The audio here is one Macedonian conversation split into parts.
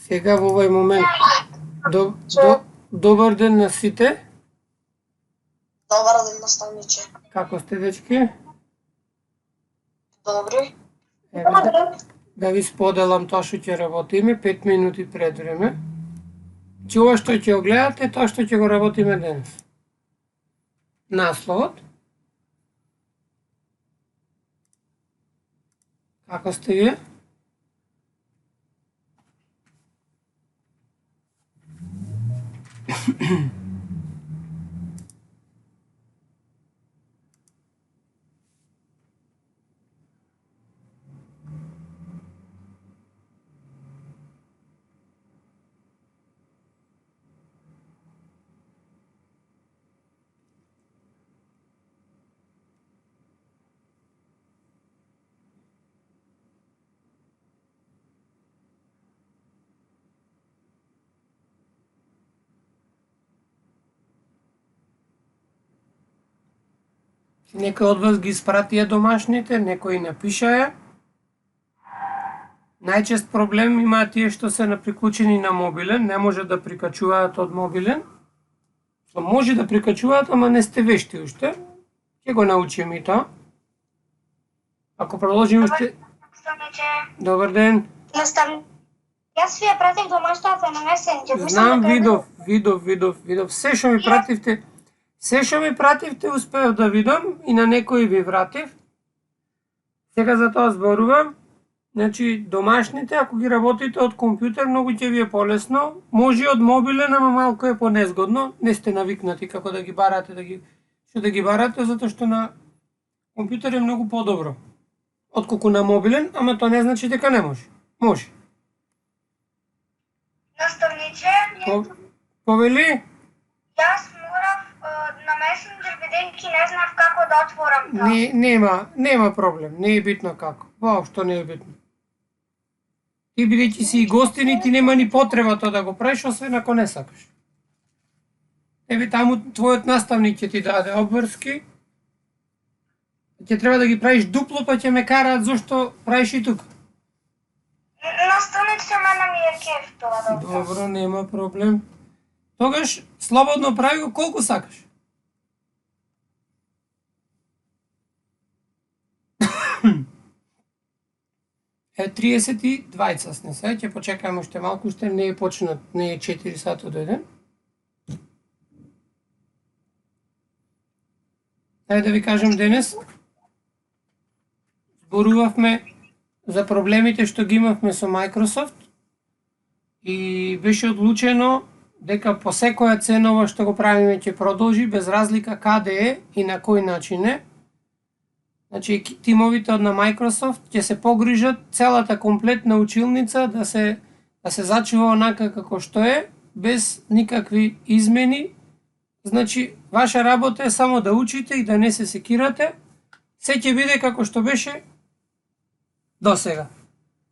Сега во овој момент. Добар ден на сите. Добар ден, наставниче. Како сте, дечки? Добри. Еве, да ви споделам тоа што ќе работиме 5 минути пред време. Че ова што ќе го гледате, тоа што ќе го работиме денес. Насловот. Како сте вие? Некој од вас ги испратија домашните, некои напишаја. Најчест проблем имаат тие што се приклучени на мобилен, не може да прикачуваат од мобилен. Може да прикачуваат, ама не сте вешти уште. Ќе го научиме и тоа. Ако продолжиме уште... Добар ден. Јас ви ја пратив домашната на месенџер. Знам, видов. Се што ми пративте, успеав да видам и на некои ви вратив. Сега за тоа зборувам. Значи, домашните, ако ги работите од компјутер, многу ќе ви е полесно. Може од мобилен, ама малку е понезгодно. Не сте навикнати како да ги барате, да ги барате, затоа што на компјутер е многу подобро. Отколку на мобилен, ама тоа не значи дека не може. Може. Наставниче, Повели? јас морав на месенџер, бидејќи не знав како да отворам тоа. Нема проблем, не е битно како. Воопшто не е битно. Ти бидејќи си и гостин, ти нема ни потреба тоа да го правиш, освен ако не сакаш. Тебе таму твојот наставник ќе ти даде обврски. Ќе треба да ги правиш дупло, па ќе ме караат зошто правиш и тука. Наставниче, мене ми е кеф тоа да го правам. Добро, нема проблем. Тогаш слободно прави го колку сакаш. Е 32 не се, ќе почекаме уште малку, уште не е почнат, не е 4 сата до 1. Ајде да ви кажем денес. Зборувавме за проблемите што ги имавме со Microsoft и беше одлучено дека по секоја цена ова што го правиме ќе продолжи без разлика каде е и на кој начин е. Значи, тимовите од на Microsoft ќе се погрижат целата комплетна училница да се зачува онака како што е, без никакви измени. Значи, ваша работа е само да учите и да не се секирате. Се ќе биде како што беше до сега.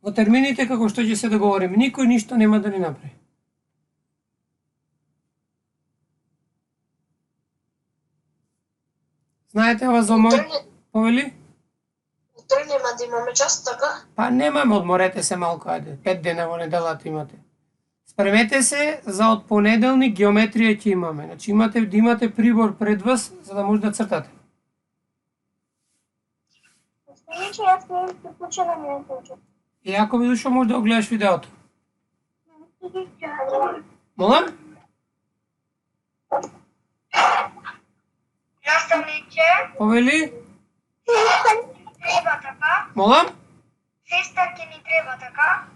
Во термините како што ќе се договориме. Никој ништо нема да ни направи. Знаете ова за мој... Повели? Утре нема да имаме час, така? Па немаме, одморете се малку, ајде. 5 дена во неделата имате. Спремете се за од понеделник геометрија ќе имаме. Значи имате да имате прибор пред вас за да може да цртате. Наставниче, јас не се почела ми е почет. И ако би дошол може да го гледаш видеото. Молам? Наставниче, Повели? треба така? Молам? Сестар ќе ни треба така?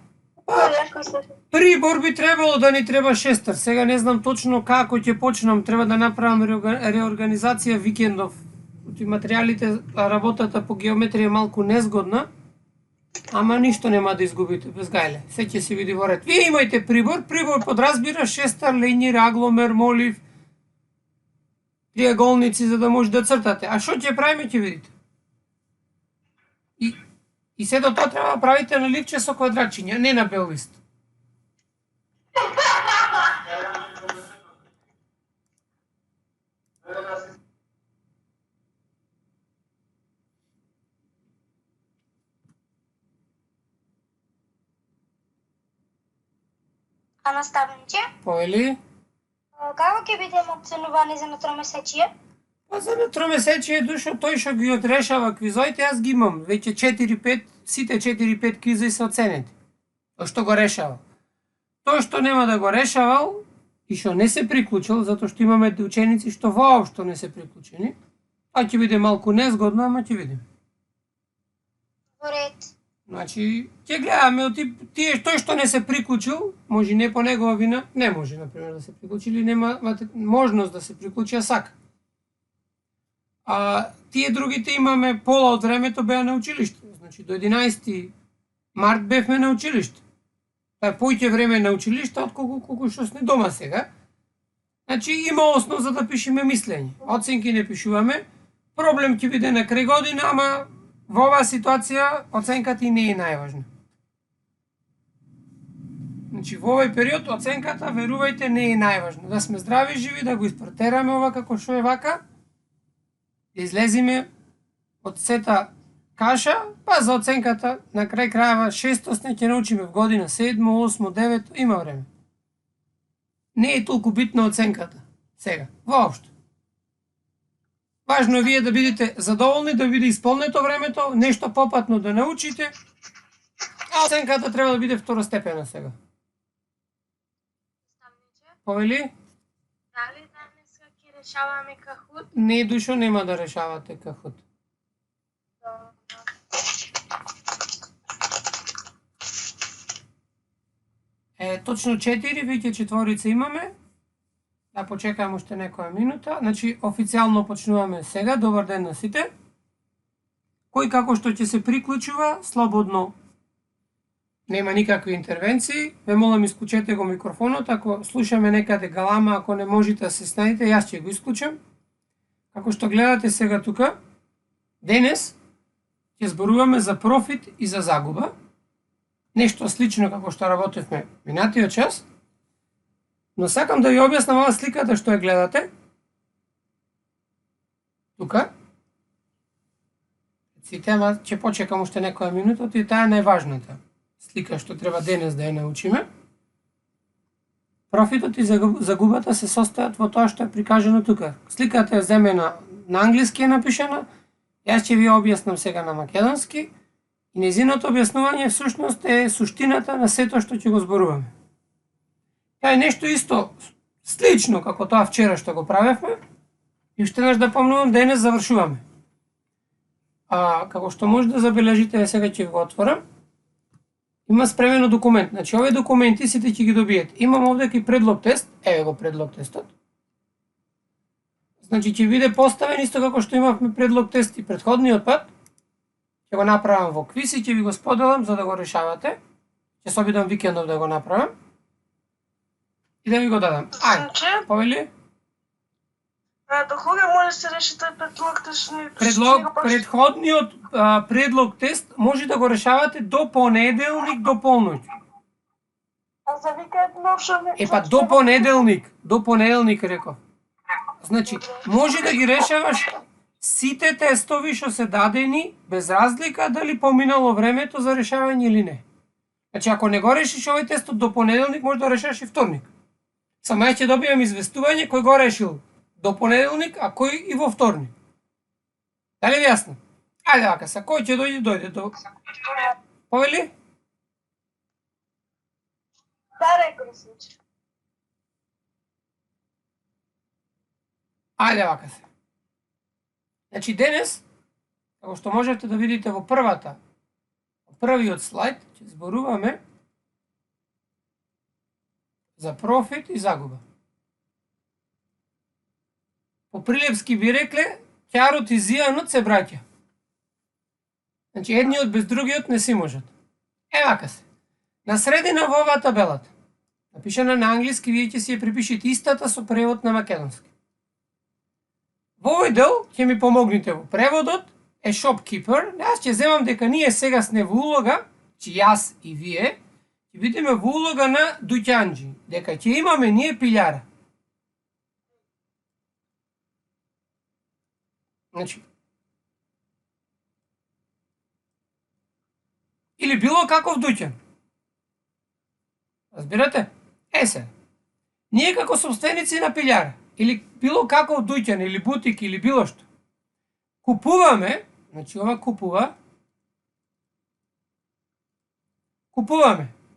Прибор би требало да ни треба шестар. Сега не знам точно како ќе почнам. Треба да направам реорганизација викендов. Материјалите, работата по геометрија е малку незгодна, ама ништо нема да изгубите без гајле. Се ќе се види во ред. Вие имајте прибор подразбира шестар, линји, агломер, молив, триаголници за да може да цртате. А што ќе правиме ќе видите. И се до тоа треба да правите на ливче со квадратчиња, не на бел лист. А наставниче, Повели? како ќе бидеме оценувани за на тромесечие? Па за на тромесечие душо тој што ги одрешава квизоите, јас ги имам. Веќе 4-5, сите 4-5 квизои се оценети. Тој што го решава. Тој што нема да го решавал и што не се приклучил, затоа што имаме ученици што воопшто не се приклучени, па ќе биде малку незгодно, ама ќе видиме. Во ред. Значи, ќе гледаме од тие тој што не се приклучил, може не по негова вина, не може например да се приклучи или нема можност да се приклучи, а сака. А тие другите имаме пола од времето беа на училиште. Значи до 11 март бевме на училиште. Тоа е поќе време на училиште отколку што сме дома сега. Значи има основ за да пишеме мислење. Оценки не пишуваме. Проблем ќе биде на крај година, ама во оваа ситуација оценката и не е најважна. Значи во овој период оценката, верувајте, не е најважна. Да сме здрави и живи, да го испротераме ова како што е вака, да излезиме од сета каша, па за оценката на крај крајава 600 ќе научиме в година 7, 8, 9, има време. Не е толку битна оценката сега, воопшто. Важно е вие да бидете задоволни, да биде исполнето времето, нешто попатно да научите, а оценката треба да биде второстепена сега. Наставниче, Повели? дали денеска ќе решаваме Кахут? Не, душо, нема да решавате Кахут. Точно 4, веќе четворица имаме. Да почекаме уште некоја минута. Значи, официјално почнуваме сега. Добар ден на сите. Кој како што ќе се приклучува, слободно. Нема никакви интервенции. Ве молам, исклучете го микрофонот. Ако слушаме некаде галама, ако не можете да се снајдете, јас ќе го исклучам. Како што гледате сега тука, денес ќе зборуваме за профит и за загуба. Нешто слично како што работевме минатиот час. Но сакам да ви објаснам оваа сликата што ја гледате. Тука. Сите, ама ќе почекам уште некоја минута, и таа е најважната слика што треба денес да ја научиме. Профитот и загубата се состојат во тоа што е прикажано тука. Сликата е земена на англиски е напишана, јас ќе ви објаснам сега на македонски. И незиното објаснување всушност е суштината на сето што ќе го зборуваме. Тоа е нешто исто слично како тоа вчера што го правевме. И уште еднаш да помнувам, денес завршуваме. Како што може да забележите, сега ќе го отворам. Има спремено документ. Значи, овие документи сите ќе ги добиете. Имам овде и предлог тест. Еве го предлог тестот. Значи, ќе биде поставен исто како што имавме предлог тест и претходниот пат. Ќе го направам во квиз и ќе ви го споделам за да го решавате. Ќе се обидам викендов да го направам. И да ви го дадам. Ајде, повели? До кога може да се реши тој предлог тест? Предходниот предлог тест може да го решавате до понеделник до полноќ. А за викенд може Па до понеделник реков. Значи, може да ги решаваш сите тестови што се дадени, без разлика дали поминало времето за решавање или не. Значи, ако не го решиш овој тестот до понеделник, може да решаш и вторник. Само ја ќе добијам известување кој го решил до понеделник, а кој и во вторник. Дали ви јасно? Ајде вака са, кој ќе дојде до... Повели? Да, рекол случај. Ајде вака се. Значи денес, како што можете да видите во првиот слайд, ќе зборуваме за профит и загуба. По прилепски би рекле, ќарот и зијанот се браќа. Значи едниот без другиот не си можат. Вака се. На средина во оваа табелата, напишана на англиски, вие ќе си ја припишете истата со превод на македонски. Во овој дел ќе ми помогнете во преводот, е shopkeeper. Јас ќе земам дека ние сега сме во улога, че јас и вие, ќе бидеме во улога на дуќанџи, дека ќе имаме ние пилјара. Значи, или било каков дуќан. Разбирате? Се, ние како собственици на пилјара, или било каков дуќан, или бутик, или било што, купуваме, значи ова купуваме,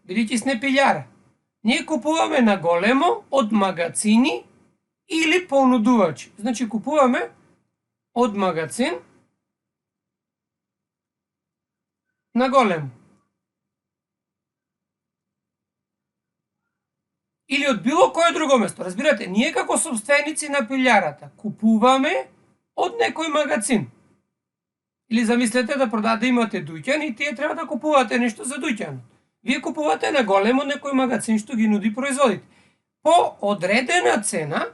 бидејќи сме пилјара, ние купуваме на големо од магацини или понудувачи. Значи купуваме од магацин на големо. Или од било кое друго место. Разбирате, ние како собственици на пилјарата купуваме од некој магацин. Или замислете да имате дуќан и тие треба да купувате нешто за дуќанот. Вие купувате на големо некој магацин што ги нуди производите. По одредена цена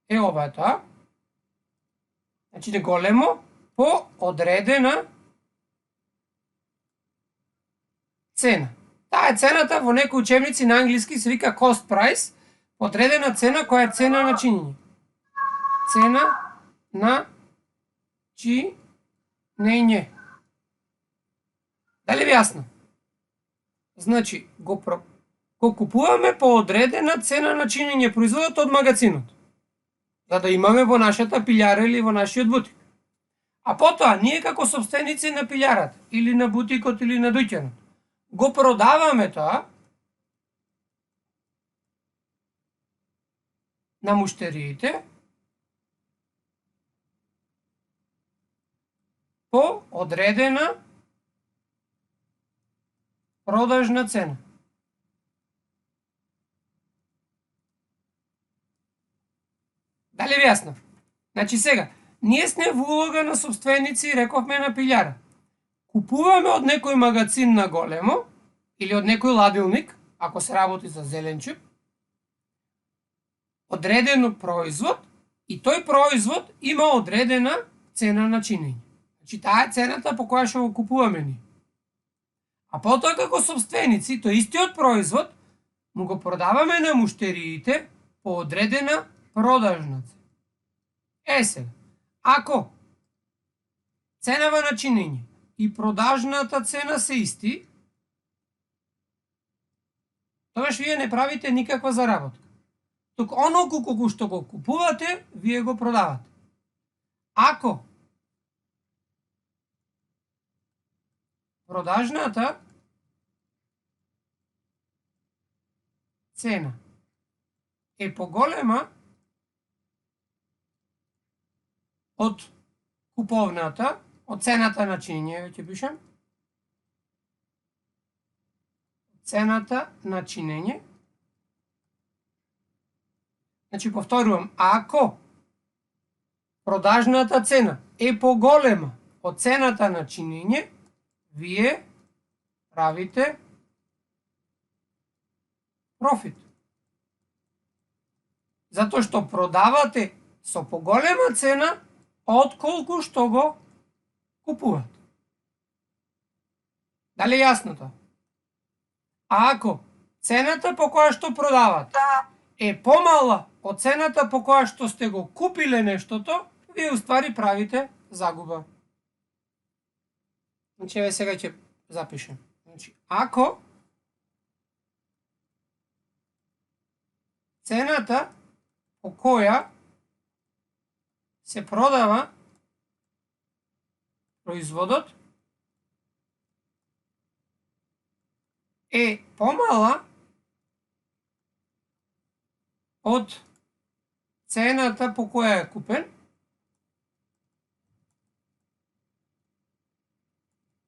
е ова тоа. Значи на големо по одредена цена. Таа е цената во некои учебници на англиски се вика cost price, одредена цена која е цена на чинење. Цена на чинење. Дали ви јасно? Значи, го купуваме по одредена цена на чинење производот од магацинот, за да имаме во нашата пилјара или во нашиот бутик. А потоа, ние како собственици на пилјарата, или на бутикот, или на дуќанот, го продаваме тоа на муштериите по одредена продажна цена. Дали ви јасно? Значи сега, ние сме во улога на собственици, рековме, на пилјара. Купуваме од некој магацин на големо или од некој ладилник, ако се работи за зеленчук, одреден производ и тој производ има одредена цена на чинење. Значи таа е цената по која што го купуваме ние. А потоа како собственици, тој истиот производ му го продаваме на муштериите по одредена продажна цена. Сега, ако ценава на чинење и продажната цена се исти, тогаш вие не правите никаква заработка. Тук оноку колку што го купувате, вие го продавате. Ако продажната цена е поголема од куповната, од цената на чинење, ќе пишам. Цената на чинење. Значи, повторувам, ако продажната цена е поголема од цената на чинење, вие правите профит. Затоа што продавате со поголема цена отколку што го купувате. Дали јасно тоа? А ако цената по која што продавате е помала од цената по која што сте го купиле нештото, вие уствари правите загуба. Значи, еве сега ќе запишем. Значи, ако цената по која се продава производот е помала од цената по која е купен,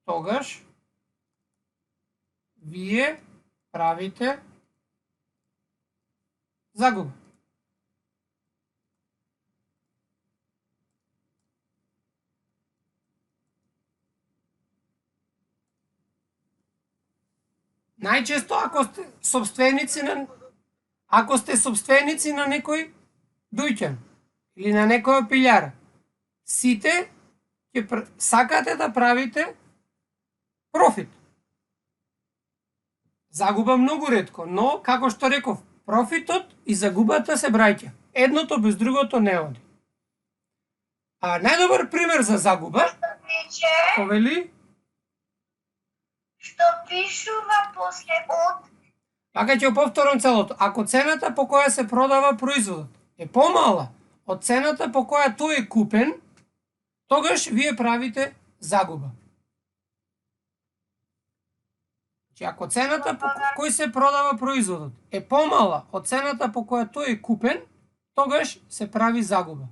тогаш вие правите загуба. Најчесто ако сте собственици на некој дуќан или на некоја пилјара, сите ќе сакате да правите профит. Загуба многу ретко, но како што реков, профитот и загубата се браќа. Едното без другото не оди. А најдобар пример за загуба, повели, што пишува после од. Така ќе повторам целото. Ако цената по која се продава производот е помала од цената по која тој е купен, тогаш вие правите загуба. Значи, ако цената по кој се продава производот е помала од цената по која тој е купен, тогаш се прави загуба.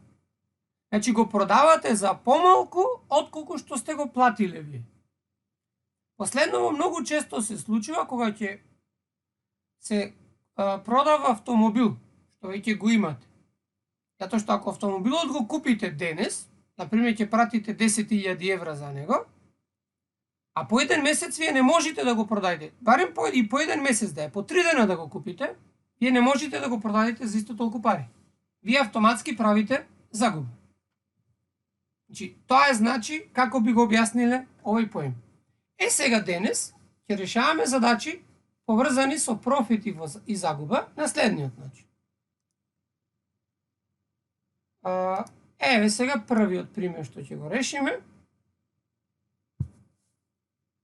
Значи го продавате за помалку отколку што сте го платиле вие. Последново многу често се случува кога ќе се продава автомобил, што веќе го имате. Затоа што ако автомобилот го купите денес, например ќе пратите 10.000 евра за него, а по еден месец вие не можете да го продадете, барем по еден месец да е, по 3 дена да го купите, вие не можете да го продадете за исто толку пари. Вие автоматски правите загуба. Значи, тоа е значи како би го објасниле овој поим. Сега денес ќе решаваме задачи поврзани со профит и загуба на следниот начин. Еве сега првиот пример што ќе го решиме.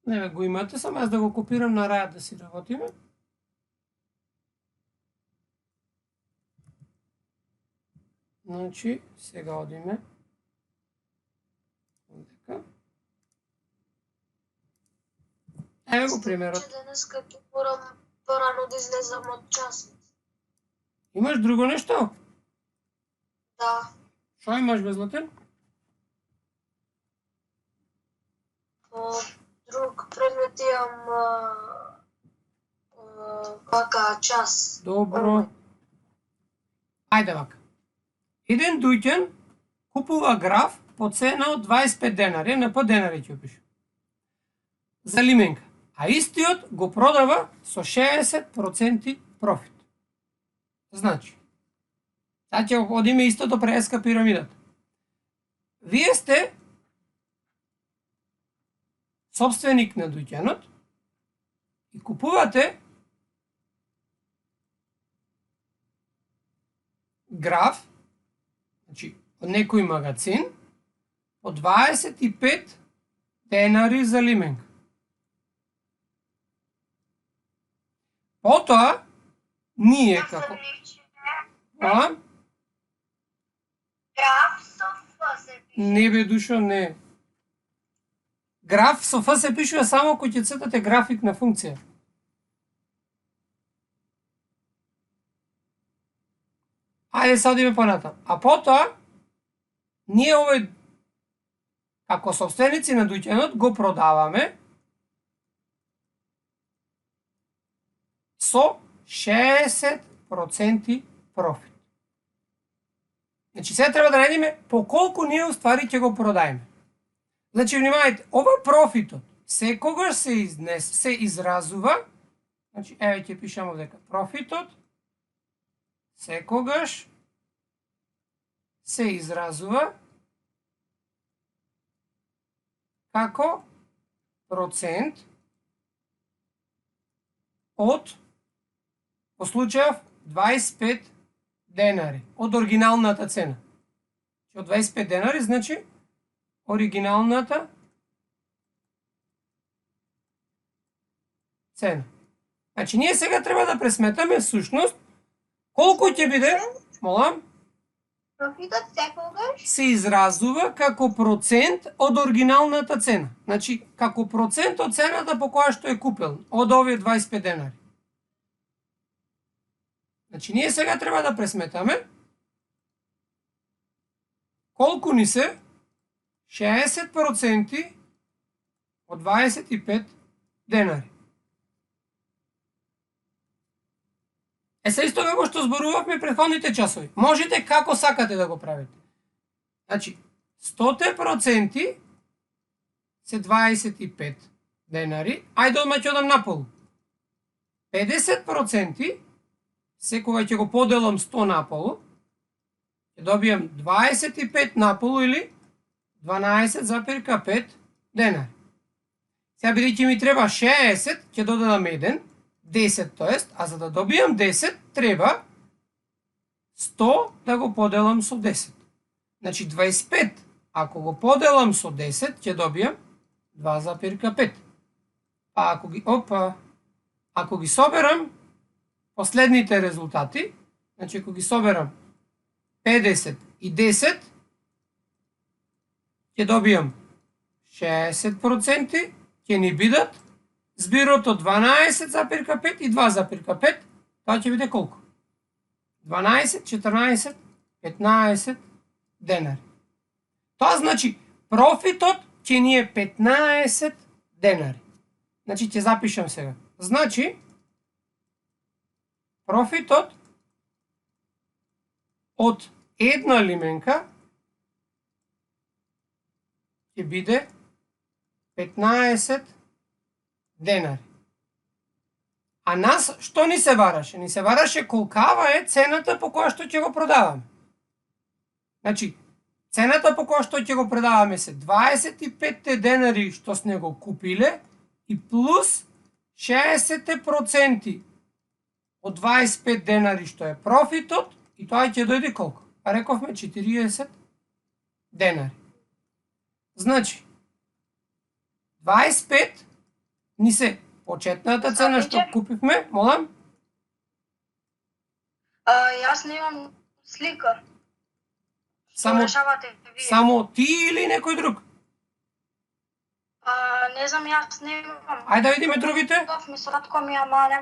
Еве го имате, само јас да го копирам на рајот да си работиме. Значи, сега одиме. Еве го примерот. Денеска ќе морам порано да излезам од часот. Имаш друго нешто? Да. Што имаш, бе, Златен? Друг предмет имам вака час. Добро. Ајде вака. Еден дуќан купува граф по цена од 25 денари, на 5 денари ќе пише. За лименка. А истиот го продава со 60% профит. Значи, сега ќе одиме истото преска пирамидата. Вие сте собственик на дуќанот и купувате граф, значи од некој магазин, по 25 денари за лименка. Потоа, ние како... А? Граф со Ф се пише. Не бе, душо, не. Граф со Ф се пишува само кој ќе цртате график на функција. Ајде сега одиме понатам. А потоа, ние овој, како собственици на дуќанот, го продаваме со 60% профит. Значи, сега треба да најдеме по колку ние уствари ќе го продаеме. Значи, внимавајте, ова профитот секогаш се изразува, значи, еве ќе пишам овдека, профитот секогаш се изразува како процент од, по случајов, 25 денари, од оригиналната цена. Од 25 денари, значи, оригиналната цена. Значи, ние сега треба да пресметаме всушност колку ќе биде, молам, Профитот секогаш се изразува како процент од оригиналната цена. Значи, како процент од цената по која што е купил, од овие 25 денари. Значи, ние сега треба да пресметаме колку ни се 60% од 25 денари. Се исто како што зборувавме претходните часови. Можете како сакате да го правите. Значи, 100% се 25 денари. Ајде одма ќе одам наполу. 50% се кога ќе го поделам 100 наполу, ќе добијам 25 наполу или 12,5 денари. Сега бидејќи ми треба 60, ќе додадам 1, 10 тоест, а за да добијам 10, треба 100 да го поделам со 10. Значи 25, ако го поделам со 10, ќе добијам 2,5. А ако ги соберам, последните резултати, значи ако ги соберам 50 и 10, ќе добијам 60%, ќе ни бидат збирото 12,5 и 2,5. Тоа ќе биде колку? 12, 14, 15 денари. Тоа значи профитот ќе ни е 15 денари. Значи ќе запишам сега. Значи профитот од една лименка ќе биде 15 денари. А нас што ни се бараше? Ни се бараше колкава е цената по која што ќе го продаваме. Значи, цената по која што ќе го продаваме се 25 денари што сме го купиле и плюс 60% од 25 денари што е профитот и тоа ќе дојде колку? А рековме 40 денари. Значи, 25 ни се почетната цена што купивме, молам? Јас немам слика. Само, решавате вие? само ти или некој друг? Не знам, јас немам. Ајде да видиме другите. Ми сладко ми, ама не.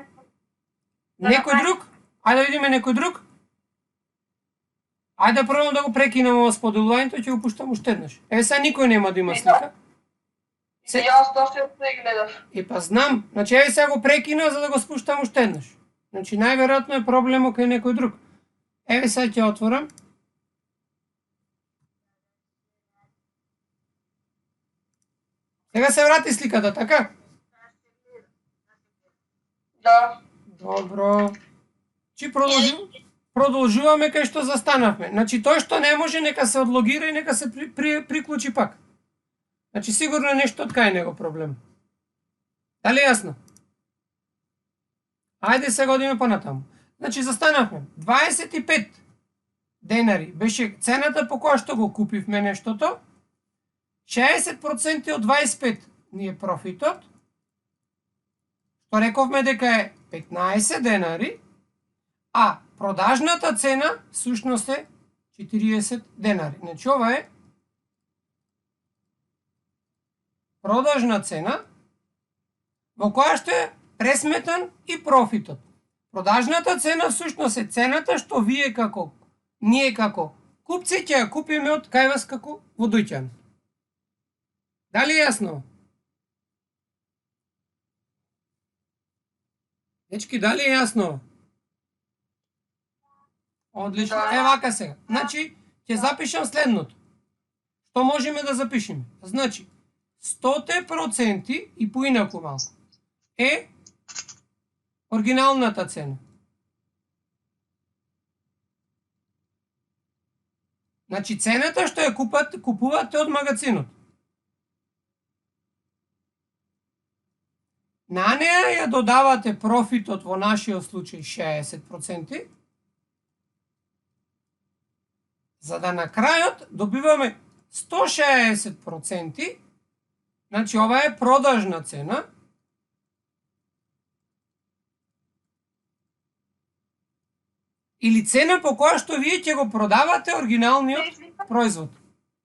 Некој друг? Ајде да видиме некој друг. Ајде да пробам да го прекинам ова споделувањето, ќе го пуштам уште еднаш. Еве сега никој нема да има слика. Јас доста прегледав. Па знам, значи еве сега го прекина за да го спуштам уште еднаш. Значи најверојатно е проблемот кај некој друг. Еве сега ќе отворам. Сега се врати сликата, така? Да. Добро. Чи продолжуваме кај што застанавме. Значи тој што не може нека се одлогира и нека се приклучи пак. Значи сигурно е нешто од кај него проблем. Дали е јасно? Ајде сега одиме понатаму. Значи застанавме. 25 денари беше цената по која што го купивме нештото. 60% од 25 ни е профитот. Што рековме дека е 15 денари, а продажната цена всушност е 40 денари. Значи ова е продажна цена во која што е пресметан и профитот. Продажната цена всушност е цената што ние како купци ќе ја купиме од кај вас како во дуќан. Дали е јасно? Дечки, дали е јасно? Одлично. Е вака сега. Значи, ќе запишам следното. Што можеме да запишеме? Значи, 100% и поинаку малку е оригиналната цена. Значи, цената што ја купувате од магазинот. На неа ја додавате профитот во нашиот случај 60%, за да на крајот добиваме 160%, значи ова е продажна цена, или цена по која што вие ќе го продавате оригиналниот производ.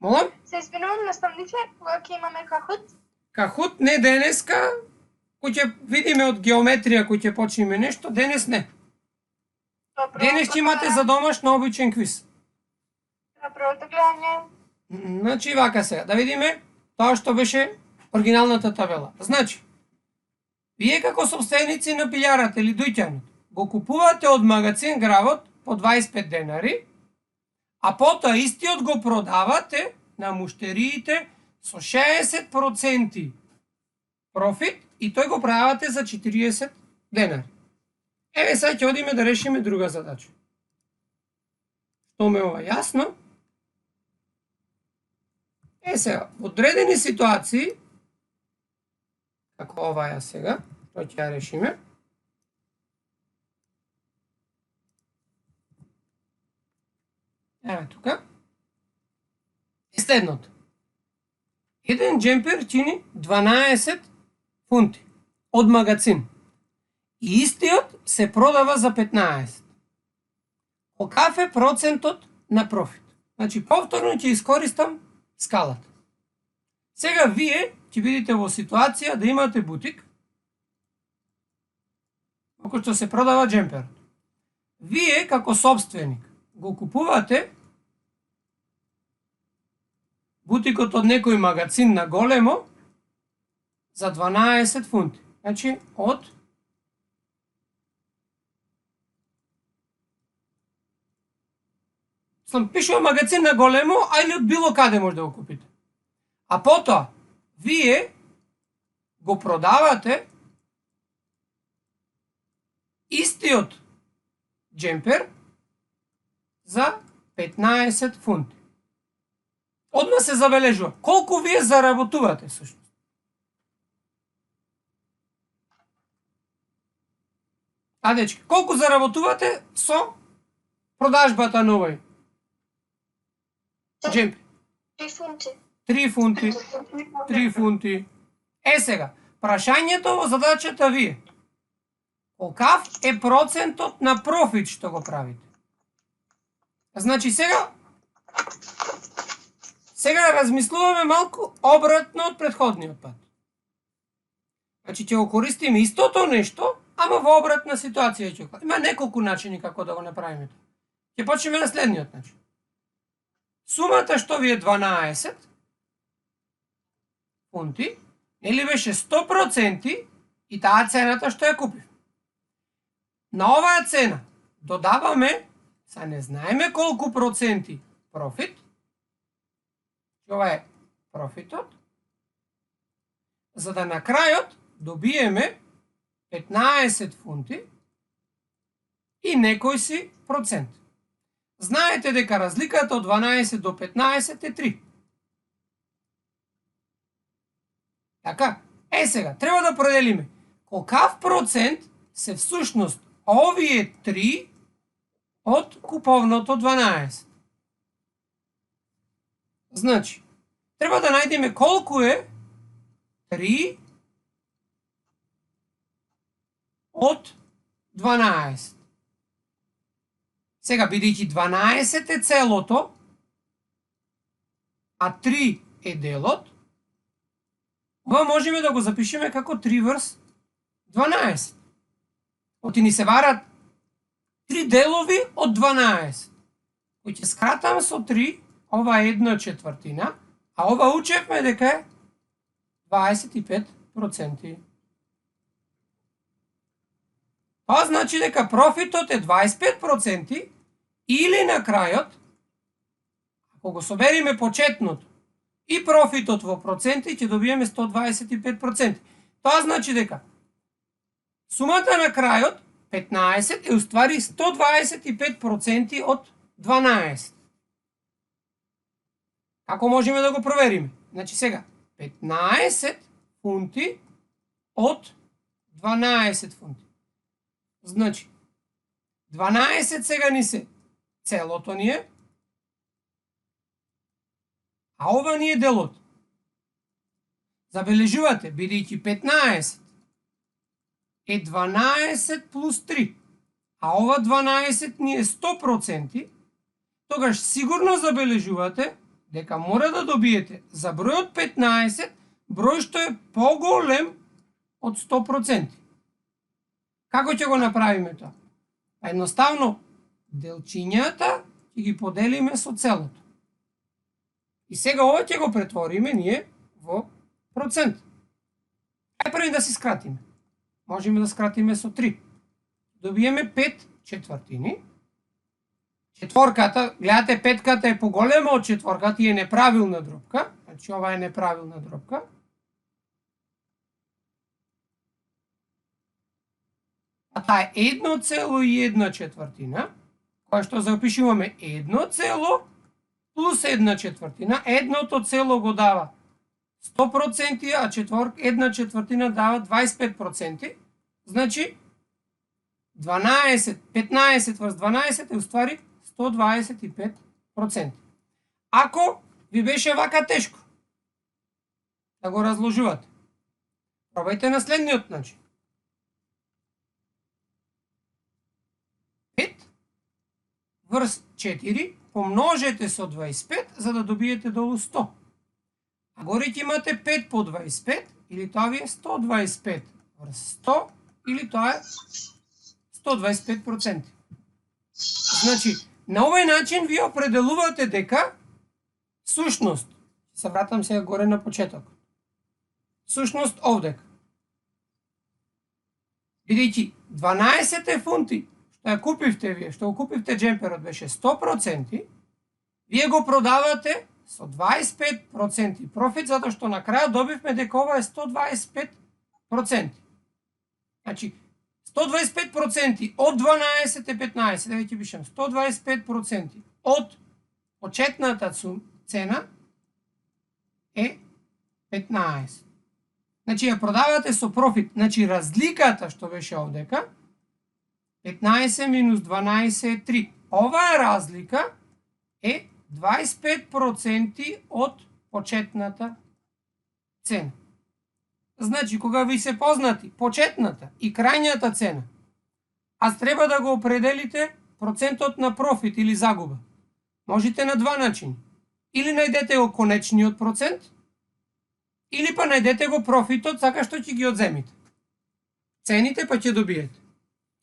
Молам? Се извинувам, наставниче, кога ќе имаме Кахут? Кахут не денеска, кој ќе видиме од геометрија кој ќе почнеме нешто, денес не. Добро. Денес ќе имате за домашно обичен квиз. Добро гледање. Значи вака сега, да видиме тоа што беше оригиналната табела. Значи, вие како собственици на пилјарата или дуќанот, го купувате од магазин Гравот по 25 денари, а потоа истиот го продавате на муштериите со 60% профит и тој го продавате за 40 денари. Еве сега ќе одиме да решиме друга задача. Што ме ова јасно? Сега, во одредени ситуации, како оваа сега, тој ќе ја решиме. Еве тука. Е следното. Еден джемпер чини 12 фунти од магазин. и истиот се продава за 15. Колкав е процентот на профит? Значи, повторно ќе искористам скалата. Сега вие ќе бидете во ситуација да имате бутик во кој што се продава джемпер. Вие, како собственик, го купувате бутикот од некој магазин на големо за 12 фунти. Значи, од пишува магазин на големо, а или од било каде може да го купите. А потоа, вие го продавате истиот джемпер за 15 фунти. Одма се забележува колку вие заработувате всушност. А дечки, колку заработувате со продажбата на овој джемпер? 3 фунти. 3 фунти. 3 фунти. Сега, прашањето во задачата ви е: колкав е процентот на профит што го правите? Значи сега размислуваме малку обратно од претходниот пат. Значи ќе го користиме истото нешто, ама во обратна ситуација ќе го. Има неколку начини како да го направиме тоа. Ќе почнеме на следниот начин. Сумата што ви е 12 фунти, нели беше 100% и таа цената што ја купив. На оваа цена додаваме, са не знаеме колку проценти профит, ова е профитот, за да на крајот добиеме 15 фунти и некој си процент. Знаете дека разликата од 12 до 15 е 3. Така, сега, треба да проделиме колкав процент се всушност овие 3 од куповното 12. Значи, треба да најдеме колку е 3 од 12. Сега, бидејќи 12 е целото, а 3 е делот, ова можеме да го запишеме како 3 врз 12. Оти ни се варат 3 делови од 12. Кој ќе скратам со 3, ова е 1/4, а ова учевме дека е 25%. Тоа значи дека профитот е 25% или на крајот, ако го собериме почетното и профитот во проценти, ќе добиеме 125%. Тоа значи дека сумата на крајот, 15, е уствари 125% од 12. Како можеме да го провериме? Значи сега, 15 фунти од 12 фунти. Значи, 12 сега ни се целото ни е, а ова ни е делот. Забележувате, бидејќи 15 е 12 плюс 3, а ова 12 ни е 100%, тогаш сигурно забележувате дека мора да добиете за бројот 15 број што е поголем од 100%. Како ќе го направиме тоа? Едноставно, делчињата ќе ги поделиме со целото. И сега ова ќе го претвориме ние во процент. Ај први да си скратиме. Можеме да скратиме со 3. Добиеме 5/4. Четворката, гледате, петката е поголема од четворката и е неправилна дробка. Значи ова е неправилна дробка. А таа е 1,1/4, која што запишуваме 1 плюс 1/4. Едното цело го дава 100%, а 1/4 дава 25%. Значи 15 врз 12 е уствари 125%. Ако ви беше вака тешко да го разложувате, пробајте на следниот начин. врз 4 помножете со 25 за да добиете долу 100. А горе ќе имате 5 по 25 или тоа ви е 125 врз 100 или тоа е 125%. Значи, на овој начин ви определувате дека сушност, се вратам сега горе на почеток, сушност овдека, бидејќи 12 фунти што ја купивте вие, што го купивте джемперот беше 100%, вие го продавате со 25% профит, затоа што на крајот добивме дека ова е 125%. Значи, 125% од 12 е 15, да ќе пишем 125% од почетната цена е 15. Значи ја продавате со профит. Значи разликата што беше овдека 15 минус 12 е 3. Оваа разлика е 25% од почетната цена. Значи, кога ви се познати почетната и крајната цена, аз треба да го определите процентот на профит или загуба. Можете на два начини. Или најдете го конечниот процент, или па најдете го профитот, така што ќе ги одземите. Цените па ќе добиете.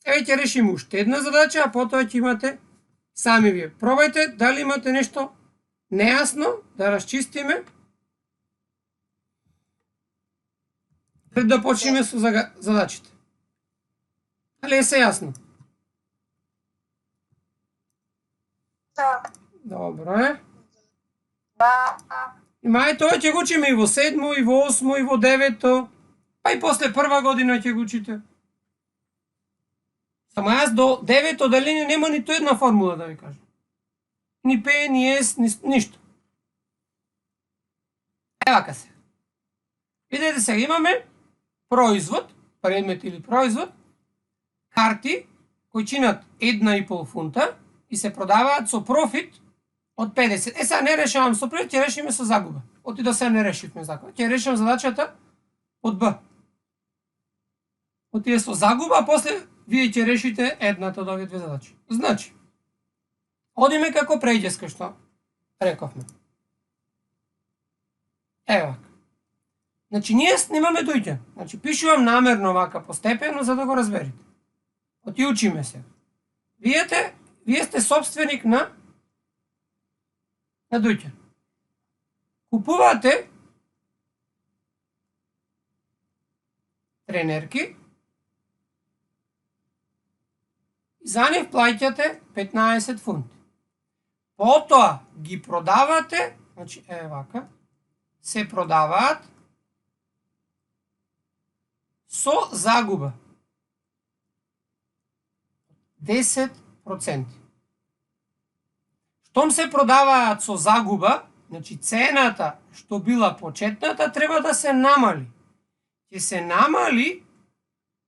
Еве ќе решиме уште една задача, а потоа ќе имате сами вие. Пробајте дали имате нешто нејасно, да расчистиме. Пред да почнеме со задачите. Дали е се јасно? Да. Добро е. Да. Има и тоа ќе го учиме и во 7, и во 8, и во 9, па и после прва година ќе го учите. Само јас до 9 деление нема ниту една формула да ви кажам. Ни P, ни S, ни ништо. Евака се. Видете сега, имаме производ, предмет или производ, карти кои чинат 1,5 фунта и се продаваат со профит од 50. Сега не решавам со профит, ќе решиме со загуба. Оти до сега не решивме загуба. Ќе решам задачата од Б. Оти е со загуба, а после вие ќе решите едната од овие две задачи. Значи, одиме како преѓеска што рековме. Ева. Значи, ние снимаме дојде. Значи, пишувам намерно вака постепено за да го разберете. Оти учиме се. Вие сте собственик на дојде. Купувате тренерки, за нив плаќате 15 фунти. Потоа ги продавате, значи вака, се продаваат со загуба 10%. Штом се продаваат со загуба, значи цената што била почетната треба да се намали. Ќе се намали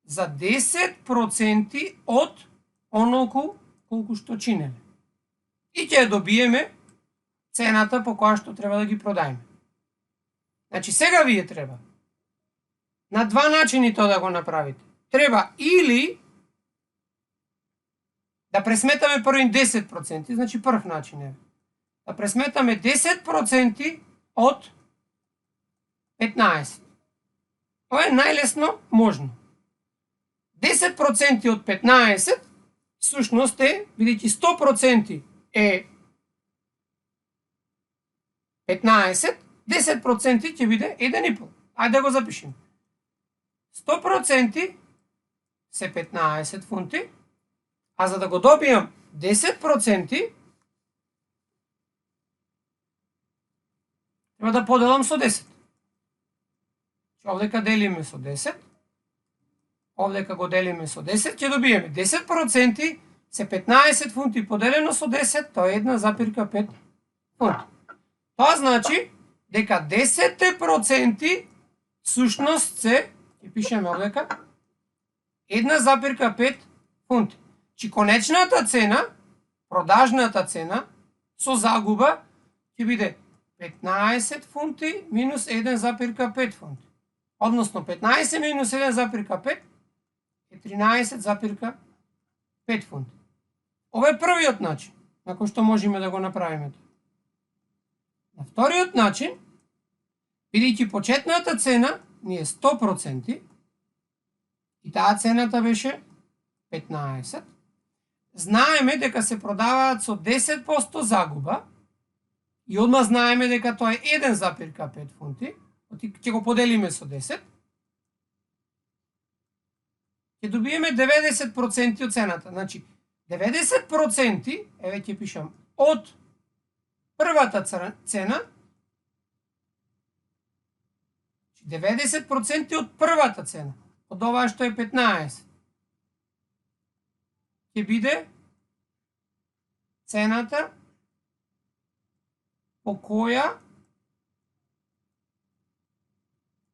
за 10% од онолку колку што чинеле. И ќе добиеме цената по која што треба да ги продајме. Значи сега вие треба на два начини тоа да го направите. Треба или да пресметаме првин 10%, значи прв начин е да пресметаме 10% од 15. Ова е најлесно можно. 10% од 15 сушност е, бидејќи 100% е 15, 10% ќе биде 1,5. Ајде да го запишеме. 100% се 15 фунти, а за да го добијам 10%, треба да поделам со 10. Овдека делиме со 10, овдека го делиме со 10, ќе добиеме 10% се 15 фунти поделено со 10, тоа е 1,5 фунти. Тоа значи дека 10% сушност се, ќе пишеме овдека, 1,5 фунти. Чи конечната цена, продажната цена, со загуба, ќе биде 15 фунти минус 1,5 фунти. Односно 15 минус 1,5 е 13,5 фунти. Ова е првиот начин. Како што можеме да го направиме? На вториот начин, бидејќи почетната цена ни е 100%, и таа цената беше 15, знаеме дека се продаваат со 10% загуба, и одма знаеме дека тоа е 1,5 фунти, ќе го поделиме со 10, ќе добиеме 90% од цената. Значи, 90%, еве ќе пишам, од првата цена, 90% од првата цена, од оваа што е 15, ќе биде цената по која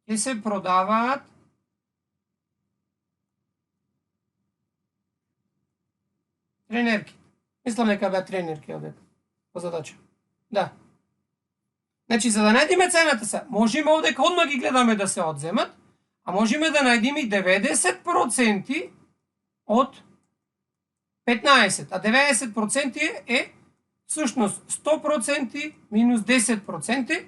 ќе се продаваат тренерки. Мислам дека беа тренерки овде по задача. Да. Значи, за да најдеме цената се, можеме овде одма ги гледаме да се одземат, а можеме да најдеме 90% од 15, а 90% е всушност 100% минус 10%,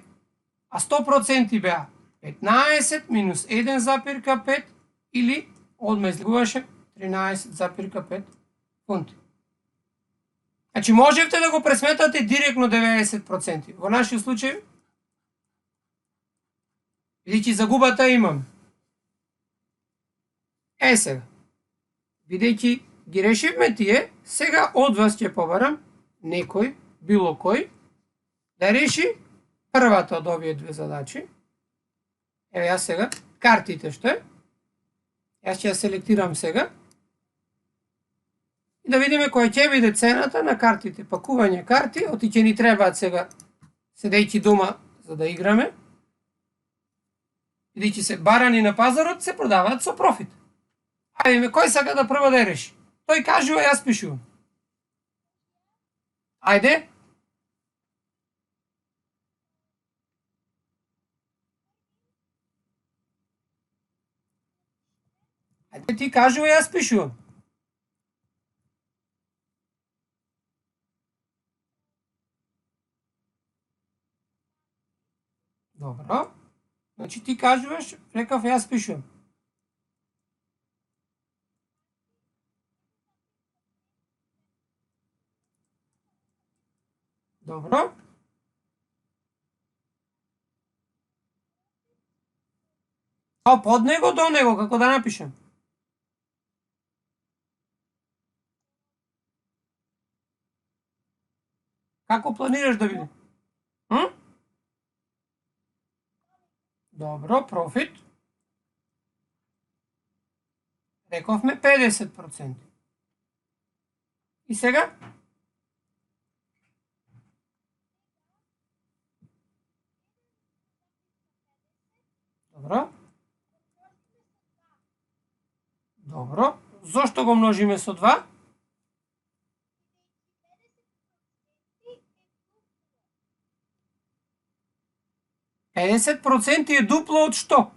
а 100% беа 15 минус 1,5 или одма излегуваше 13,5 фунти. Значи, можевте да го пресметате директно 90%. Во нашиот случај, бидејќи загубата имам. Сега, бидејќи ги решивме тие, сега од вас ќе побарам некој, било кој, да реши првата од овие две задачи. Еве јас сега, картите што е, јас ќе ја селектирам сега, и да видиме која ќе биде цената на картите, пакување карти, оти ќе ни требаат сега, седејќи дома за да играме, бидејќи се барани на пазарот, се продаваат со профит. Ајде, кој сака да прво да реши? Тој кажува, јас пишувам. Ајде. Ајде, ти кажува, јас пишувам. Добро. Значи ти кажуваш, рекав, јас пишувам. Добро. А под него, до него, како да напишем? Како планираш да биде? Добро, профит. Рековме 50%. И сега? Добро. Добро. Зошто го множиме со 2? %, е дупло од што?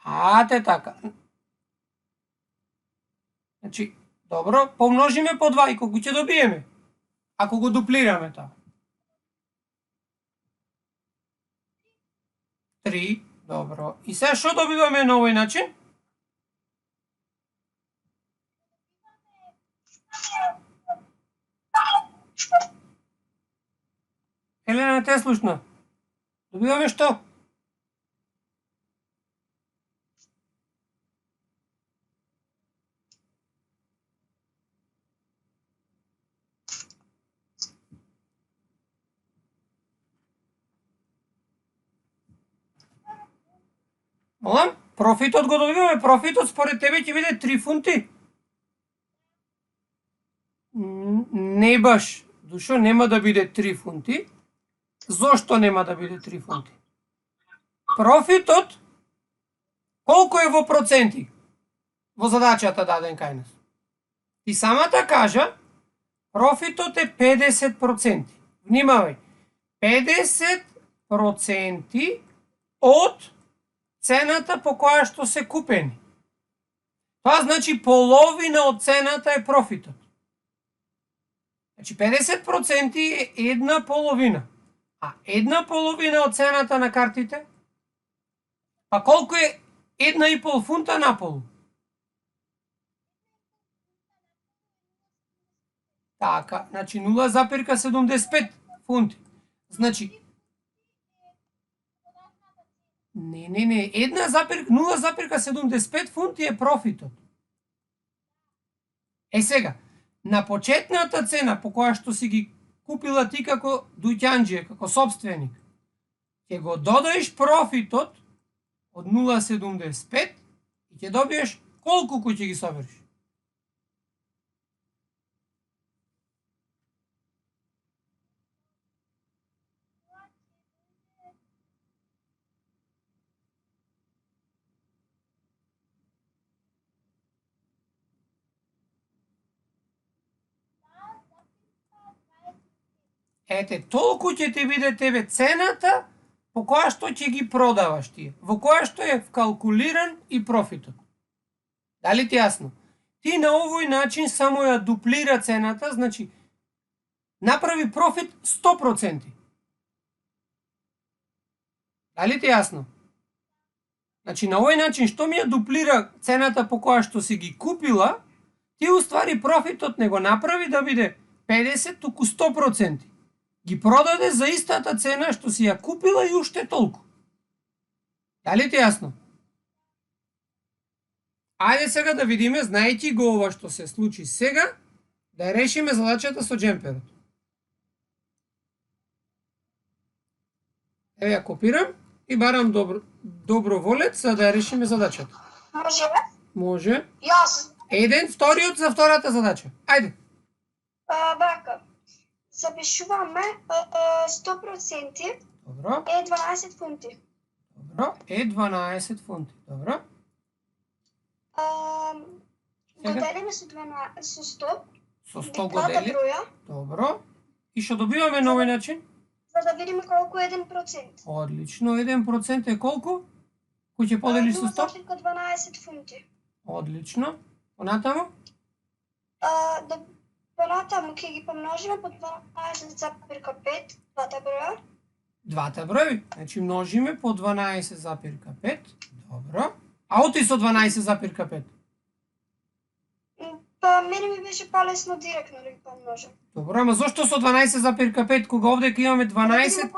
Ате така. Значи, добро, помножиме по 2 и колку ќе добиеме? Ако го дуплираме тоа. 3, добро. И сега што добиваме на овој начин? Елена, не те слушна. Добиваме што? Молам? Профитот го добиваме. Профитот според тебе ќе биде 3 фунти? Не баш. Душо, нема да биде 3 фунти. Зошто нема да биде 3 фунти? Профитот колку е во проценти во задачата даден кај нас? И самата кажа, профитот е 50%. Внимавај, 50% од цената по која што се купени. Тоа значи половина од цената е профитот. Значи 50% е една половина. А една половина од цената на картите? Па колку е 1,5 фунта наполу? Така, значи 0,75 фунти. Значи не, 0,75 фунти е профитот. Сега, на почетната цена по која што си ги купила ти како дуќанџија, како собственик, ќе го додаеш профитот од 0,75 и ќе добиеш колку кој ќе ги собереш? Ете, толку ќе ти биде тебе цената по која што ќе ги продаваш тие, во која што е вкалкулиран и профитот. Дали ти јасно? Ти на овој начин само ја дуплира цената, значи направи профит 100%. Дали ти јасно? Значи на овој начин што ми ја дуплира цената по која што си ги купила, ти уствари профитот не го направи да биде 50, туку 100%. Ги продаде за истата цена што си ја купила и уште толку. Дали ти јасно? Ајде сега да видиме, знаејќи го ова што се случи сега, да ја решиме задачата со джемперот. Еве ја копирам и барам доброволец за да ја решиме задачата. Може? Може. Јас. Еден, вториот за втората задача. Ајде. Бака. Запишуваме 100% Добро. е 12 фунти. Добро. Е 12 фунти. Добро. Го делиме со 100. Со 100 го двата дели. броја, Добро. И што добиваме на овој начин? за да видиме колку е 1%. Одлично. 1% е колку? Кој ќе подели со 100? 0,12 фунти. Одлично. Понатаму? Понатаму ќе ги помножиме по 12,5 двата броја. Двата броји. Значи множиме по 12,5. Добро. А оти со 12,5? Па мене ми беше полесно директно да ги помножам. Добро, ама зошто со 12,5 кога овдека имаме 12?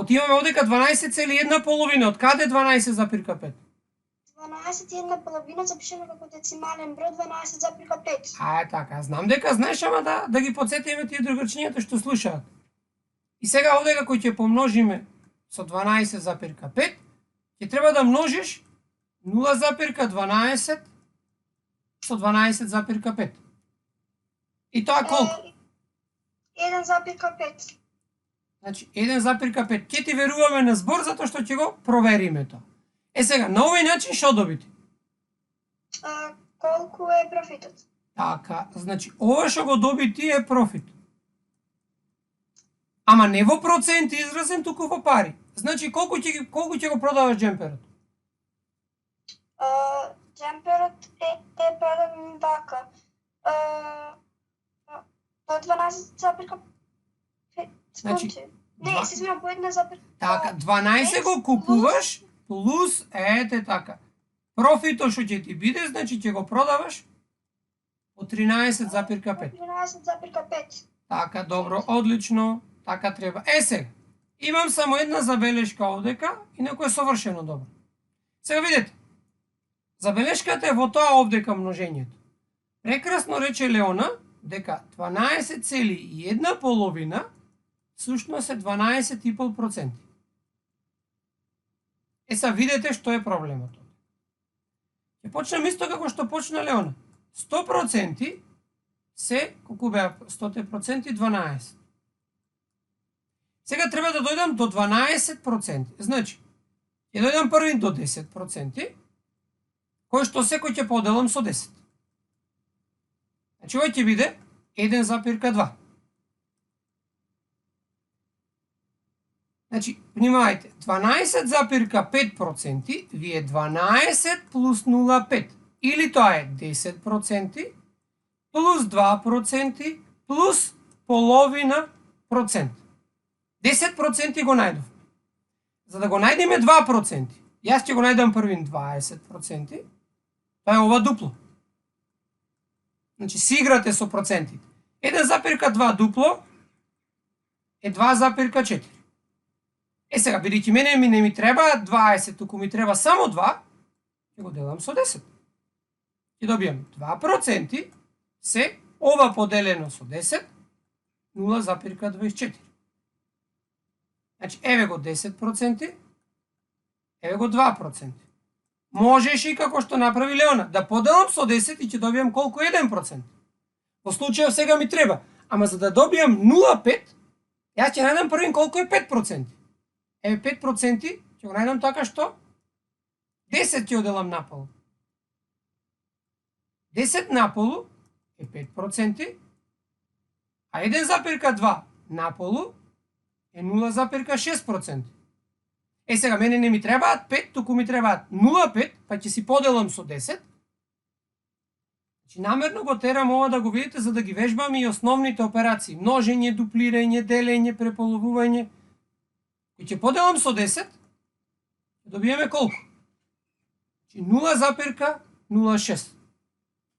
Имаме овдека 12,1 половина. Од каде 12,5? 12,1 запишено како децимален број 12,5. Така, знам дека знаеш, ама да ги подсетиме тие другарчињата што слушаат. И сега овдека кој ќе помножиме со 12,5, ќе треба да множиш 0,12 со 12,5. И тоа колку? 1,5. Значи 1,5. Ќе ти веруваме на збор затоа што ќе го провериме тоа. Сега, на овој начин што добити? Колку е профитот? Така, значи ова што го добити е профит. Ама не во проценти изразен, туку во пари. Значи колку ќе го продаваш джемперот? Джемперот е продаден вака. По 12,5 Значи, фунти. Не, се извинам, по 1,5. Така, 12 го купуваш, плюс, ете така. Профитот што ќе ти биде, значи ќе го продаваш по 13,5. 13,5. Така, добро, одлично, така треба. Сега, имам само една забелешка овдека, инаку е совршено добро. Сега видете, забелешката е во тоа овдека множењето. Прекрасно рече Леона дека 12,1 половина всушност е 12,5%. Сега видете што е проблемот. Ќе почнем исто како што почна Леона. 100% се, колку беа 100%, 12. Сега треба да дојдам до 12%. Значи, ќе дојдам први до 10%, кој што секој ќе поделам со 10. Значи, овој ќе биде 1,2. Значи, внимавајте, 12,5% ви е 12 плюс 0,5. Или тоа е 10% плюс 2% плюс половина процент. 10% го најдов. За да го најдеме 2%, јас ќе го најдам првин 20%, тоа е ова дупло. Значи, си играте со процентите. 1,2 дупло е 2,4. Сега, бидејќи мене не ми треба 20, туку ми треба само 2, ќе го делам со 10. Ќе добијам 2% се ова поделено со 10, 0,24. Значи, еве го 10%, еве го 2%. Можеш и како што направи Леона, да поделам со 10 и ќе добијам колку 1%. Во случајов сега ми треба, ама за да добијам 0,5, јас ќе најдам првин колку е 5%. Еве 5% ќе го најдам така што 10 ќе оделам наполу. 10 наполу е 5%, а 1,2 наполу е 0,6%. Сега мене не ми требаат 5, туку ми требаат 0,5, па ќе си поделам со 10. Значи намерно го терам ова да го видите за да ги вежбаме и основните операции: множење, дуплирање, делење, преполовување. И ќе поделам со 10, добиеме колку? 0,06.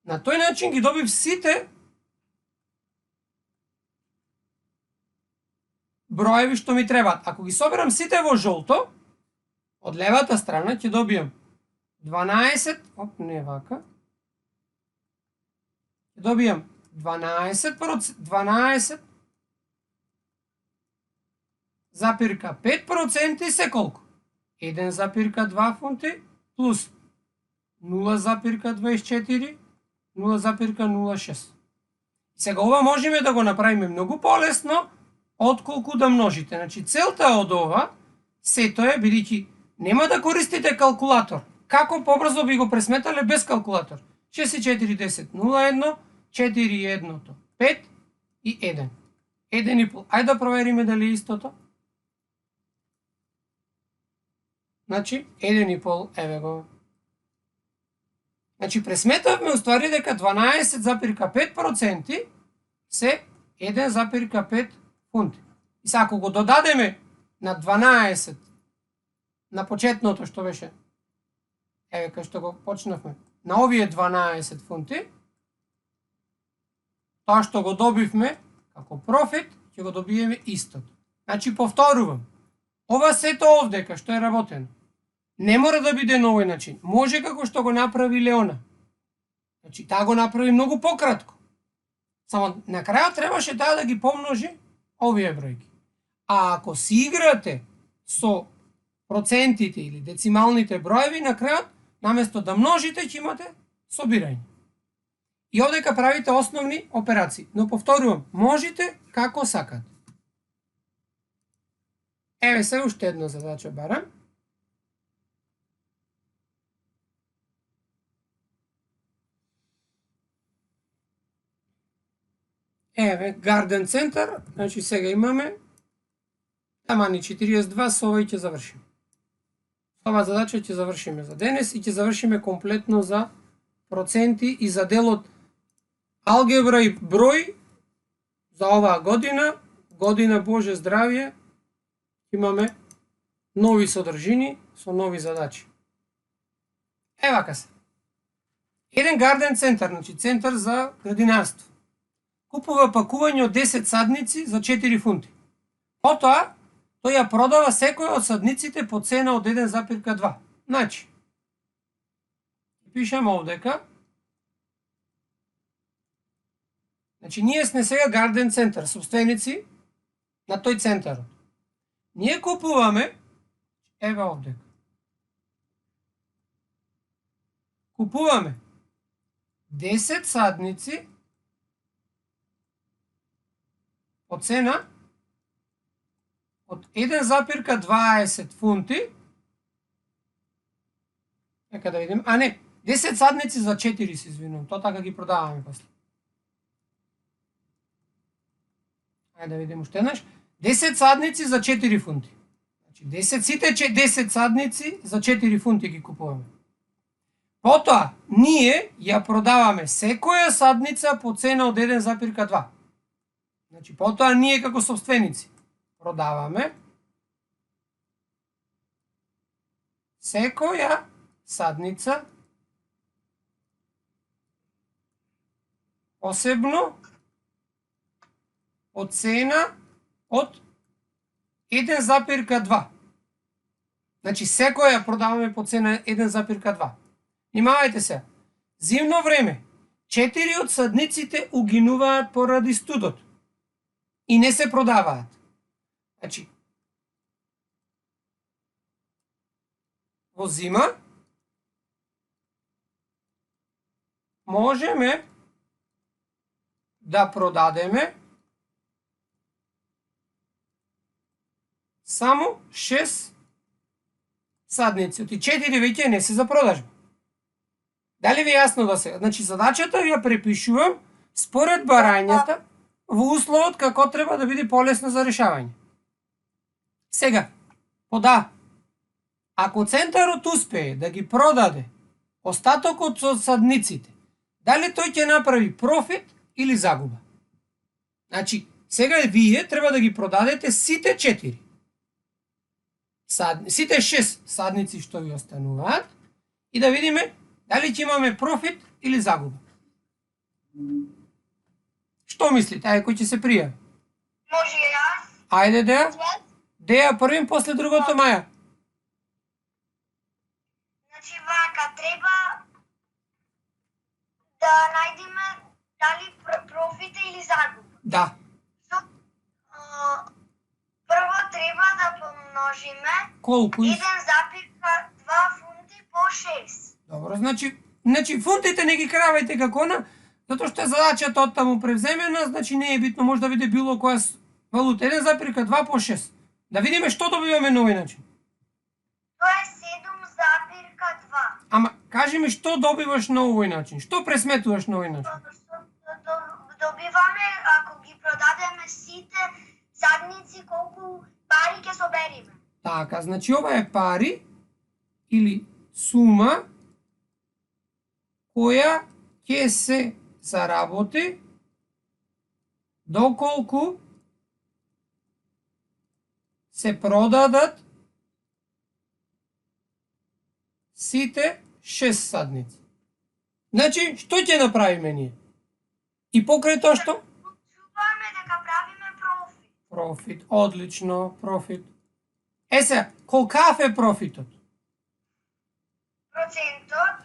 На тој начин ги добив сите броеви што ми требаат. Ако ги соберам сите во жолто, од левата страна ќе добијам 12, не вака, ќе добијам 12,5% се колку? 1,2 фунти плюс 0,24, 0,06. Сега ова можеме да го направиме многу полесно отколку да множите. Значи целта од ова сето е, бидејќи нема да користите калкулатор. Како побрзо би го пресметале без калкулатор? 64, 10, 0,1, 4, 1, 5 и 1. 1,5. Ајде да провериме дали е истото. Значи 1,5, еве го. Значи пресметавме уствари дека 12,5% се 1,5 фунти. И сега ако го додадеме на 12 на почетното што беше, еве кај што го почнавме, на овие 12 фунти, тоа што го добивме како профит, ќе го добиеме истото. Значи повторувам, ова сето овдека што е работено, не мора да биде на овој начин. Може како што го направи Леона. Значи таа го направи многу пократко. Само на крајот требаше таа да ги помножи овие бројки. А ако си играте со процентите или децималните броеви, на крајот, наместо да множите, ќе имате собирање. И овдека правите основни операции. Но повторувам, можете како сакате. Еве се уште една задача барам. Еве, Гарден центар, значи сега имаме тамани 42, со овој ќе завршиме. Ова задача ќе завршиме за денес и ќе завршиме комплетно за проценти и за делот алгебра и број за оваа година. Година Боже здравје, имаме нови содржини со нови задачи. Евака се. Еден Гарден центар, значи центар за градинарство, купува пакување од 10 садници за 4 фунти. Потоа, тој ја продава секоја од садниците по цена од 1,2. Значи, пишем овдека. Значи, ние сме сега Гарден центар, собственици на тој центар. Ние купуваме, еве овдека. Купуваме 10 садници по цена од 1,20 фунти. Нека да видим. А не, 10 садници за 4 се извинувам. Тоа така ги продаваме после. Ајде да видим уште еднаш. 10 садници за 4 фунти. сите 10 садници за 4 фунти ги купуваме. Потоа, ние ја продаваме секоја садница по цена од 1,2. Значи, потоа ние како собственици продаваме секоја садница посебно од цена од 1,2. Значи, секоја продаваме по цена 1,2. Внимавајте се, зимно време, 4 од садниците угинуваат поради студот и не се продаваат. Значи, во зима можеме да продадеме само 6 садници. И 4 веќе не се за продажба. Дали ви е јасно да се? Значи, задачата ја препишувам според барањата во условот како треба да биде полесно за решавање. Сега, ако центарот успее да ги продаде остатокот од садниците, дали тој ќе направи профит или загуба? Значи, сега вие треба да ги продадете сите 4. Сите 6 садници што ви остануваат и да видиме дали ќе имаме профит или загуба. Што мислите? Ајде, кој ќе се пријави? Може и јас. Ајде, Деја првим, после другото Маја. Значи, вака, треба да најдеме дали профит или загуба. Да. Прво треба да помножиме Колку? 1,2 фунти по 6. Добро, значи фунтите не ги кравајте како она, затоа што е задачата од таму превземена, значи не е битно, може да биде било која валута. 1,2 по 6. Да видиме што добиваме на овој начин. Тоа е 7,2. Ама, кажи ми што добиваш на овој начин? Што пресметуваш на овој начин? Добиваме, ако ги продадеме сите садници, колку пари ќе собериме. Така, значи ова е пари или сума која ќе се заработи доколку се продадат сите 6 садници. Значи, што ќе направиме ние? И покрај тоа што? Чуваме дека правиме профит. Профит, одлично, профит. Сега, колкав е профитот? Процентот.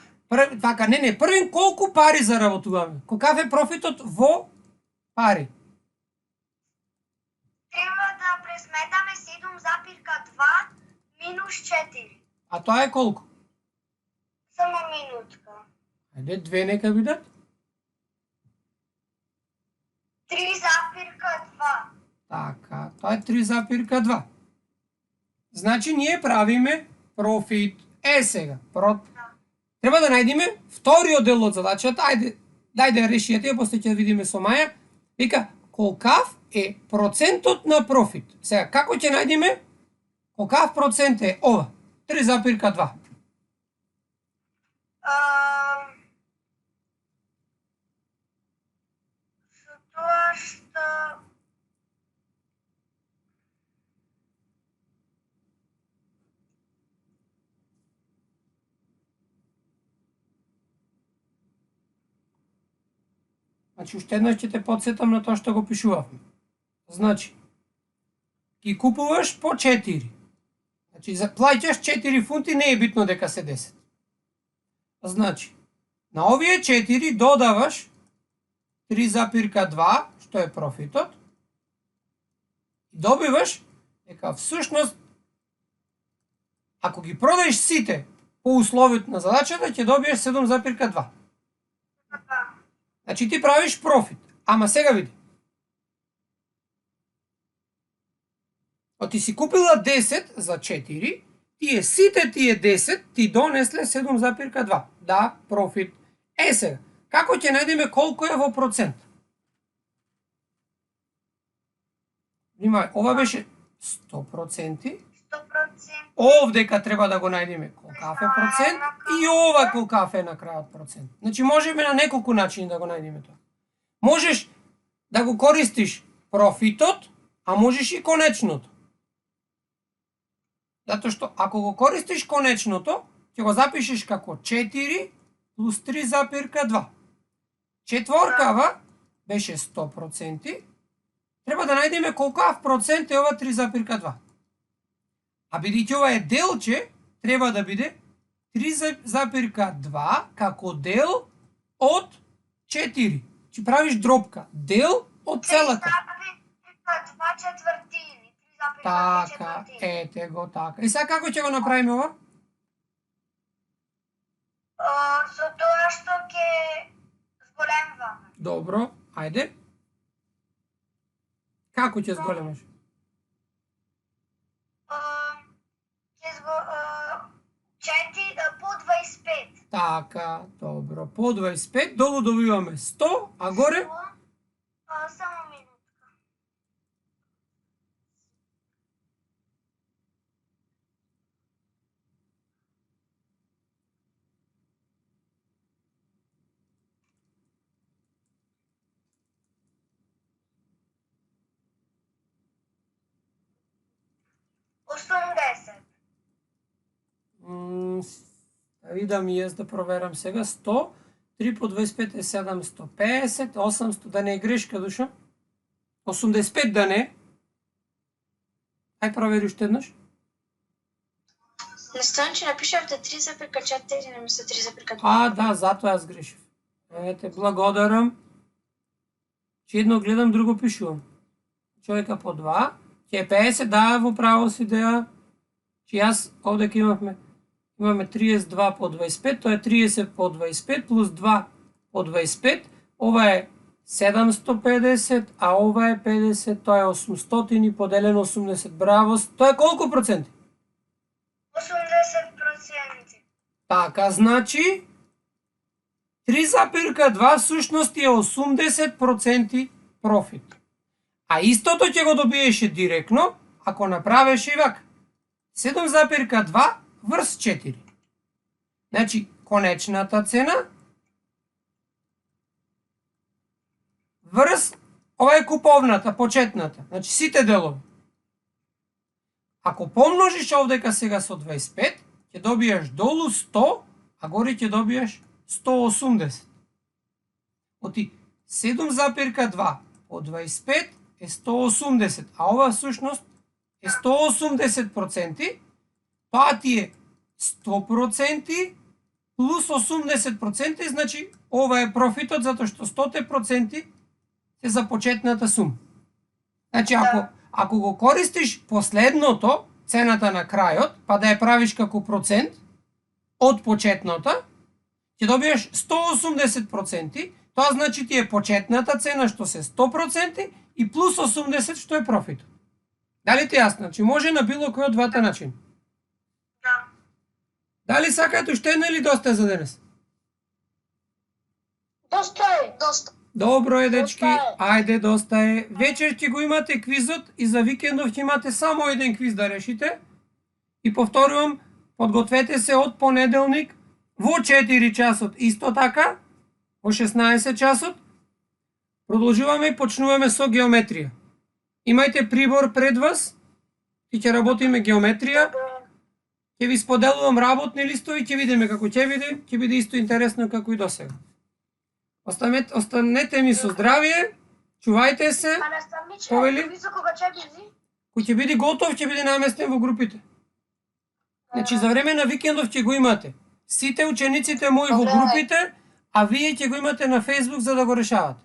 Така, не, првен колку пари заработуваме? Колкав е профитот во пари? Треба да пресметаме 7,2 минус 4. А тоа е колку? Само минутка. Ајде, 2 нека бидат. 3,2. Така, тоа е 3,2. Значи, ние правиме профит. Сега, треба да најдеме вториот дел од задачата. Ајде, дај да ја решијате, после ќе видиме со Маја. Вика, колкав е процентот на профит? Сега, како ќе најдеме колкав процент е ова? 3,2. Со тоа што Значи, уште еднаш ќе те подсетам на тоа што го пишувавме. Значи, ги купуваш по 4. Значи, плаќаш 4 фунти, не е битно дека се 10. Значи, на овие 4 додаваш 3,2, што е профитот, и добиваш дека всушност, ако ги продадеш сите по условиот на задачата, ќе добиеш 7,2. Значи ти правиш профит. Ама сега види. Ти си купила 10 за 4, сите тие 10 ти донесле 7,2. Да, профит. Сега, како ќе најдеме колку е во процент? Внимај, ова беше 100%. 100%. процент. Овдека треба да го најдеме колкав е процент и ова колкав е на крајот процент. Значи можеме на неколку начини да го најдеме тоа. Можеш да го користиш профитот, а можеш и конечното. Затоа што ако го користиш конечното, ќе го запишеш како 4 плюс 3,2. Четворкава беше 100%. Треба да најдеме колкав процент е ова 3,2. А бидејќи ова е делче, треба да биде 3,2 како дел од 4. Чи правиш дробка. Дел од целата. 3,2 четвртини. 3,2 Така, четвртини. ете го така. И сега како ќе го направиме ова? Со тоа што ќе зголемваме. Добро, ајде. Како ќе зголемаш? Ќе 4 по 25. Така, добро. По 25, долу добиваме 100, а горе? Само минутка. Осумдесет. Да видам и јас да проверам сега. 100, 3 по 25 е 750, 800, да не е грешка, Душа? 85 да не? Ај провери уште еднаш. На Станче напишавте 3,4 наместо 3,2. А, да, затоа јас грешив. Ете, благодарам. Че едно гледам, друго пишувам. Човека по 2. Ќе е 50, да, во право си деа. Че јас овде имаме 32 по 25, тоа е 30 по 25 плюс 2 по 25. Ова е 750, а ова е 50, тоа е 800 поделено 80. Браво, тоа е колку проценти? 80%. Така, значи 3,2 всушност е 80% профит. А истото ќе го добиеше директно ако направеше и вака. 7,2 врз 4. Значи, конечната цена врз, ова е куповната, почетната, значи сите делови. Ако помножиш овдека сега со 25, ќе добиеш долу 100, а горе ќе добиеш 180. Оти 7,2 по 25 е 180, а ова всушност е 180%, тоа ти е 100% плюс 80%, значи ова е профитот, затоа што 100% е за почетната сума. Значи, ако го користиш последното, цената на крајот, па да ја правиш како процент од почетната, ќе добиеш 180%, тоа значи ти е почетната цена што се 100% и плюс 80% што е профитот. Дали ти е јасно? Значи може на било кој од двата начина. Да. Дали сакате уште едно или доста е за денес? Доста е. Доста. Добро е, дечки. Доста е. Ајде, доста е. Вечер ќе го имате квизот и за викендов ќе имате само еден квиз да решите. И повторувам, подгответе се од понеделник во 4 часот исто така, во 16 часот. Продолжуваме и почнуваме со геометрија. Имајте прибор пред вас и ќе работиме геометрија. Ќе ви споделувам работни листови, ќе видиме како ќе биде исто интересно како и досега. Останете ми со здравје, чувајте се. А наставниче, Повели? визо кога ќе биде? Кој ќе биде готов, ќе биде наместен во групите. Значи за време на викендов ќе го имате. Сите учениците мои во групите, а вие ќе го имате на Facebook за да го решавате.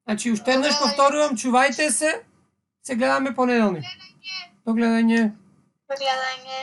Значи уште еднаш повторувам, чувајте се. Се гледаме понеделник. До гледање. Гледање.